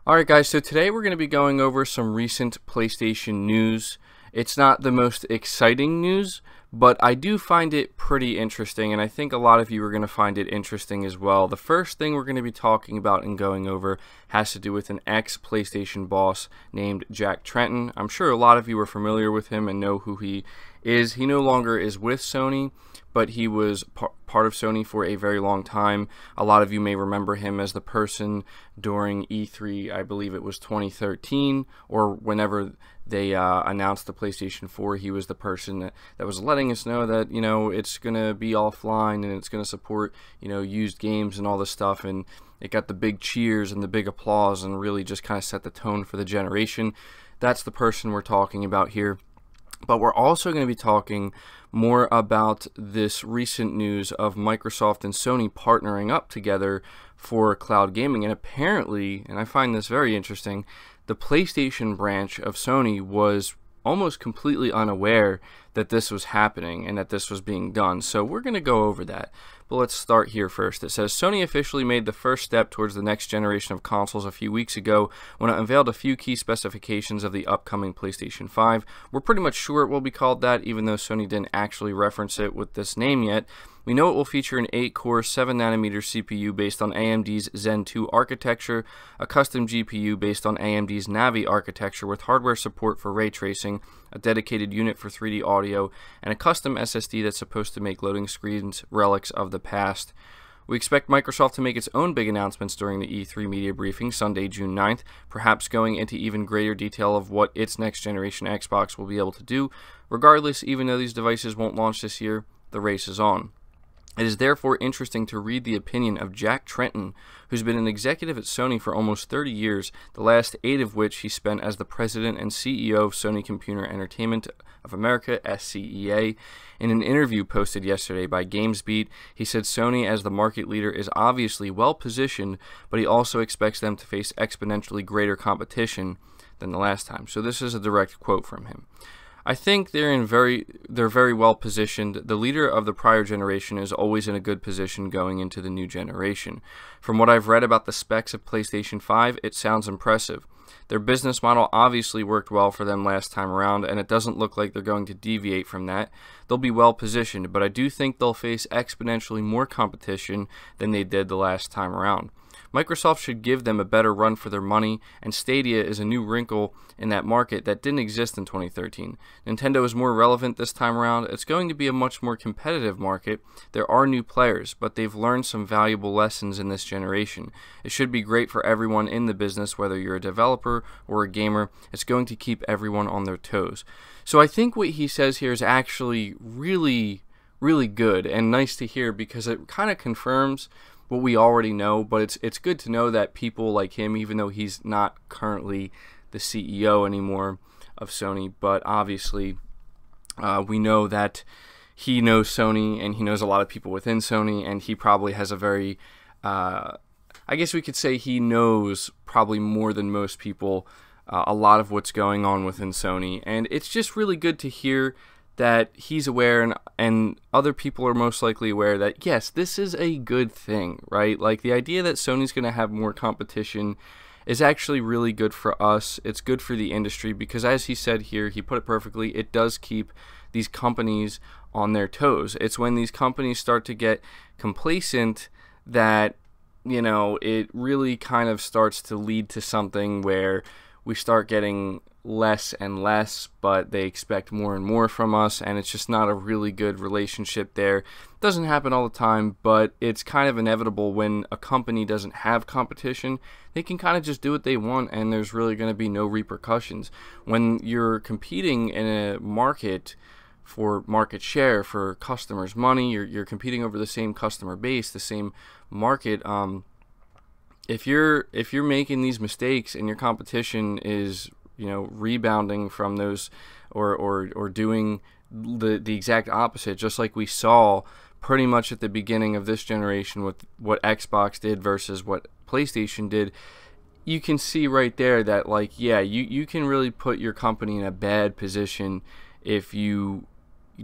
Alright guys, so today we're going to be going over some recent PlayStation news. It's not the most exciting news, but I do find it pretty interesting, and I think a lot of you are going to find it interesting as well. The first thing we're going to be talking about and going over has to do with an ex-PlayStation boss named Jack Tretton. I'm sure a lot of you are familiar with him and know who he is. He no longer is with Sony, but he was part of Sony for a very long time. A lot of you may remember him as the person during E3, I believe it was 2013, or whenever they announced the PlayStation 4, he was the person that was letting us know that, you know, it's going to be offline and it's going to support, you know, used games and all this stuff, and it got the big cheers and the big applause and really just kind of set the tone for the generation. That's the person we're talking about here. But we're also going to be talking more about this recent news of Microsoft and Sony partnering up together for cloud gaming. And apparently, and I find this very interesting, the PlayStation branch of Sony was almost completely unaware that this was happening and that this was being done. So we're going to go over that. But let's start here first. It says Sony officially made the first step towards the next generation of consoles a few weeks ago when it unveiled a few key specifications of the upcoming PlayStation 5. We're pretty much sure it will be called that, even though Sony didn't actually reference it with this name yet. We know it will feature an 8-core, 7nm CPU based on AMD's Zen 2 architecture, a custom GPU based on AMD's Navi architecture with hardware support for ray tracing, a dedicated unit for 3D audio, and a custom SSD that's supposed to make loading screens relics of the past. We expect Microsoft to make its own big announcements during the E3 media briefing Sunday, June 9th, perhaps going into even greater detail of what its next generation Xbox will be able to do. Regardless, even though these devices won't launch this year, the race is on. It is therefore interesting to read the opinion of Jack Tretton, who's been an executive at Sony for almost 30 years, the last 8 of which he spent as the president and CEO of Sony Computer Entertainment of America, SCEA. In an interview posted yesterday by GamesBeat, he said Sony, as the market leader, is obviously well positioned, but he also expects them to face exponentially greater competition than the last time. So this is a direct quote from him. I think they're very well positioned. The leader of the prior generation is always in a good position going into the new generation. From what I've read about the specs of PlayStation 5, it sounds impressive. Their business model obviously worked well for them last time around, and it doesn't look like they're going to deviate from that. They'll be well positioned, but I do think they'll face exponentially more competition than they did the last time around. Microsoft should give them a better run for their money, and Stadia is a new wrinkle in that market that didn't exist in 2013. Nintendo is more relevant this time around. It's going to be a much more competitive market. There are new players, but they've learned some valuable lessons in this generation. It should be great for everyone in the business, whether you're a developer or a gamer. It's going to keep everyone on their toes. So I think what he says here is actually really good and nice to hear, because it kind of confirms what we already know. But it's good to know that people like him, even though he's not currently the CEO anymore of Sony, but obviously we know that he knows Sony and he knows a lot of people within Sony, and he probably has a very I guess we could say he knows probably more than most people a lot of what's going on within Sony, and it's just really good to hear that he's aware, and other people are most likely aware that, yes, this is a good thing, right? Like, the idea that Sony's going to have more competition is actually really good for us. It's good for the industry, because as he said here, he put it perfectly, it does keep these companies on their toes. It's when these companies start to get complacent that, you know, it really kind of starts to lead to something where we start getting less and less, but they expect more and more from us, and it's just not a really good relationship there. It doesn't happen all the time, but it's kind of inevitable. When a company doesn't have competition, they can kind of just do what they want, and there's really going to be no repercussions. When you're competing in a market for market share, for customers' money, you're competing over the same customer base, the same market. If you're making these mistakes and your competition is, you know, rebounding from those, or doing the exact opposite, just like we saw pretty much at the beginning of this generation with what Xbox did versus what PlayStation did, you can see right there that, like, yeah, you can really put your company in a bad position if you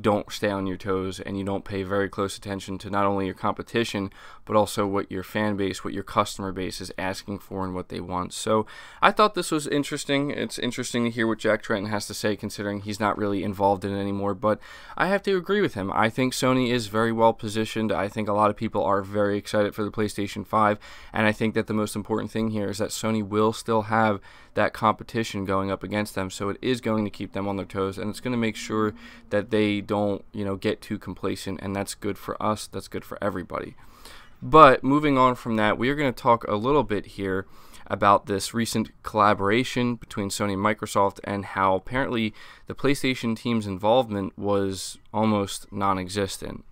don't stay on your toes and you don't pay very close attention to not only your competition, but also what your fan base, what your customer base is asking for and what they want. So I thought this was interesting. It's interesting to hear what Jack Tretton has to say, considering he's not really involved in it anymore, but I have to agree with him. I think Sony is very well positioned. I think a lot of people are very excited for the PlayStation 5, and I think that the most important thing here is that Sony will still have that competition going up against them, so it is going to keep them on their toes, and it's going to make sure that they don't, get too complacent, and that's good for us, that's good for everybody. But moving on from that, we are going to talk a little bit here about this recent collaboration between Sony and Microsoft, and how apparently the PlayStation team's involvement was almost non-existent.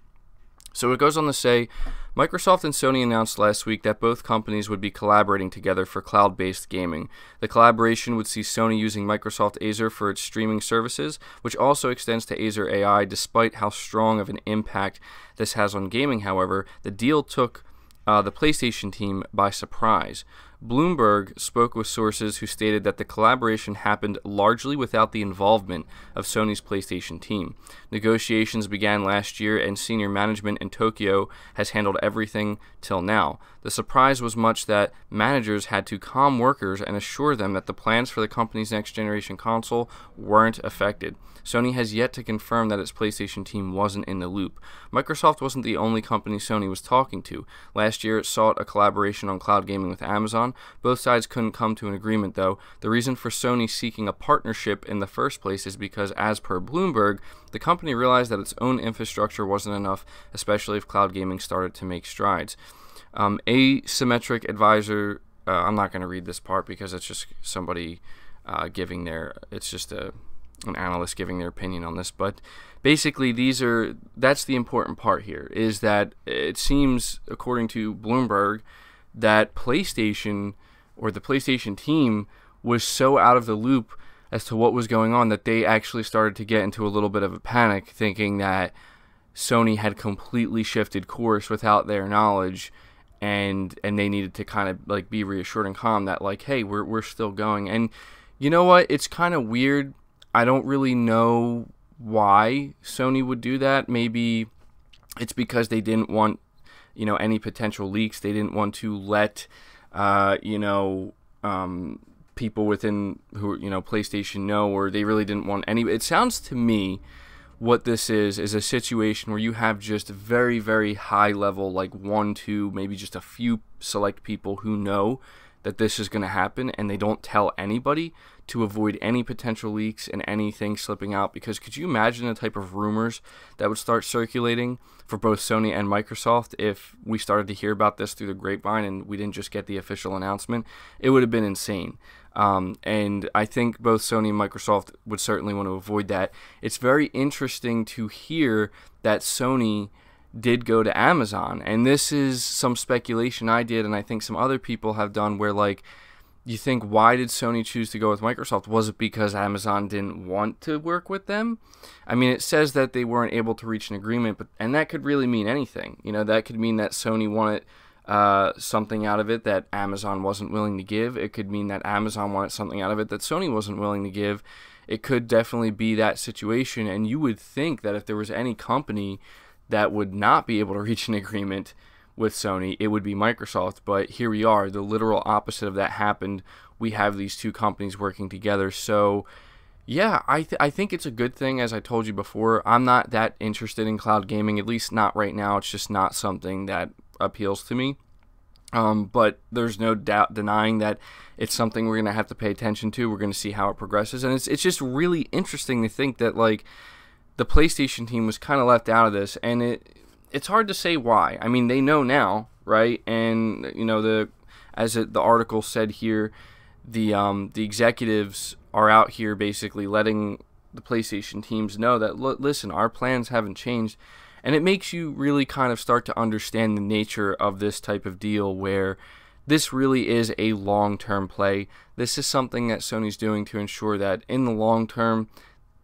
So it goes on to say, Microsoft and Sony announced last week that both companies would be collaborating together for cloud-based gaming. The collaboration would see Sony using Microsoft Azure for its streaming services, which also extends to Azure AI. Despite how strong of an impact this has on gaming, however, the deal took the PlayStation team by surprise. Bloomberg spoke with sources who stated that the collaboration happened largely without the involvement of Sony's PlayStation team. Negotiations began last year, and senior management in Tokyo has handled everything till now. The surprise was much that managers had to calm workers and assure them that the plans for the company's next-generation console weren't affected. Sony has yet to confirm that its PlayStation team wasn't in the loop. Microsoft wasn't the only company Sony was talking to. Last year, it sought a collaboration on cloud gaming with Amazon. Both sides couldn't come to an agreement, though. The reason for Sony seeking a partnership in the first place is because, as per Bloomberg, the company realized that its own infrastructure wasn't enough, especially if cloud gaming started to make strides. Asymmetric advisor, I'm not going to read this part because it's just somebody giving their, it's just an analyst giving their opinion on this, but basically that's the important part here, is that it seems, according to Bloomberg, that PlayStation, or the PlayStation team, was so out of the loop as to what was going on that they actually started to get into a little bit of a panic, thinking that Sony had completely shifted course without their knowledge, and they needed to kind of like be reassured and calm that, like, hey, we're still going. And you know what? It's kind of weird. I don't really know why Sony would do that. Maybe it's because they didn't want, any potential leaks. They didn't want to let, people within who, PlayStation know, or they really didn't want any. It sounds to me what this is a situation where you have just very, very high level, like 1, 2, maybe just a few select people who know that this is going to happen, and they don't tell anybody to avoid any potential leaks and anything slipping out. Because could you imagine the type of rumors that would start circulating for both Sony and Microsoft if we started to hear about this through the grapevine and we didn't just get the official announcement? It would have been insane. And I think both Sony and Microsoft would certainly want to avoid that. It's very interesting to hear that Sony did go to Amazon, and this is some speculation I did, and I think some other people have done, where, like, you think, why did Sony choose to go with Microsoft? Was it because Amazon didn't want to work with them? I mean, it says that they weren't able to reach an agreement, and that could really mean anything. That could mean that Sony wanted something out of it that Amazon wasn't willing to give. It could mean that Amazon wanted something out of it that Sony wasn't willing to give. It could definitely be that situation, and you would think that if there was any company that would not be able to reach an agreement with Sony, it would be Microsoft. But here we are, the literal opposite of that happened. We have these two companies working together. So yeah, I think it's a good thing. As I told you before, I'm not that interested in cloud gaming, at least not right now. It's just not something that appeals to me. But there's no doubt denying that it's something we're going to have to pay attention to. We're going to see how it progresses. And it's just really interesting to think that, like, the PlayStation team was kind of left out of this, and it's hard to say why. I mean, they know now, right? And the article said here, the executives are out here basically letting the PlayStation teams know that, listen, our plans haven't changed, and it makes you really kind of start to understand the nature of this type of deal, where this really is a long-term play. This is something that Sony's doing to ensure that in the long term,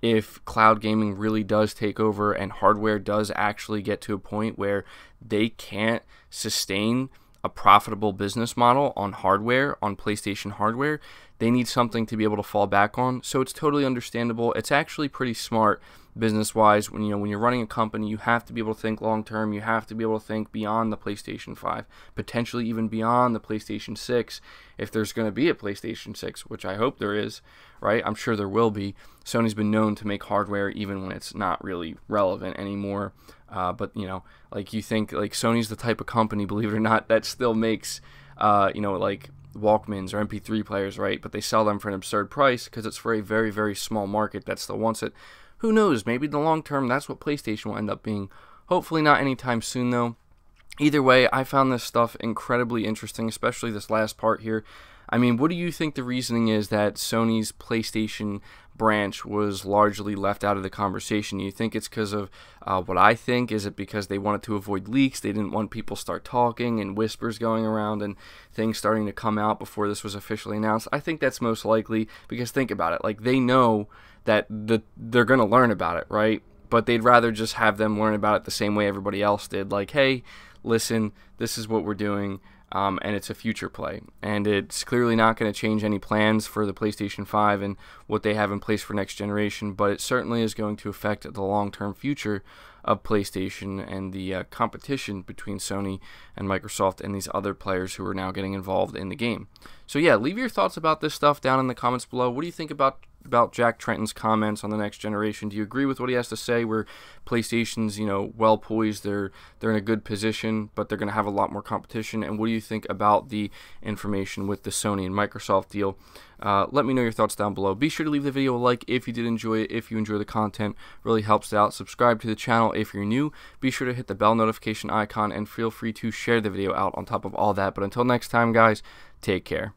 if cloud gaming really does take over and hardware does actually get to a point where they can't sustain a profitable business model on hardware, on PlayStation hardware, they need something to be able to fall back on. So it's totally understandable. It's actually pretty smart business-wise. When you're running a company, you have to be able to think long-term. You have to be able to think beyond the PlayStation 5, potentially even beyond the PlayStation 6, if there's going to be a PlayStation 6, which I hope there is, right? I'm sure there will be. Sony's been known to make hardware even when it's not really relevant anymore. But like you think, like Sony's the type of company, believe it or not, that still makes, like Walkmans or MP3 players, right? But they sell them for an absurd price because it's for a very, very small market that still wants it. Who knows? Maybe in the long term, that's what PlayStation will end up being. Hopefully not anytime soon, though. Either way, I found this stuff incredibly interesting, especially this last part here. I mean, what do you think the reasoning is that Sony's PlayStation branch was largely left out of the conversation? You think it's because of what I think? Is it because they wanted to avoid leaks? They didn't want people start talking and whispers going around and things starting to come out before this was officially announced? I think that's most likely because think about it. Like, they know that they're going to learn about it, right? But they'd rather just have them learn about it the same way everybody else did. Like, hey, listen, this is what we're doing. And it's a future play, and it's clearly not going to change any plans for the PlayStation 5 and what they have in place for next generation, but it certainly is going to affect the long-term future of PlayStation and the competition between Sony and Microsoft and these other players who are now getting involved in the game. So yeah, leave your thoughts about this stuff down in the comments below. What do you think about Jack Tretton's comments on the next generation? Do you agree with what he has to say, where PlayStation's, well poised, they're in a good position, but they're going to have a lot more competition? And what do you think about the information with the Sony and Microsoft deal? Let me know your thoughts down below. Be sure to leave the video a like if you did enjoy it. If you enjoy the content, really helps out. Subscribe to the channel if you're new. Be sure to hit the bell notification icon, and feel free to share the video out on top of all that. But until next time, guys, take care.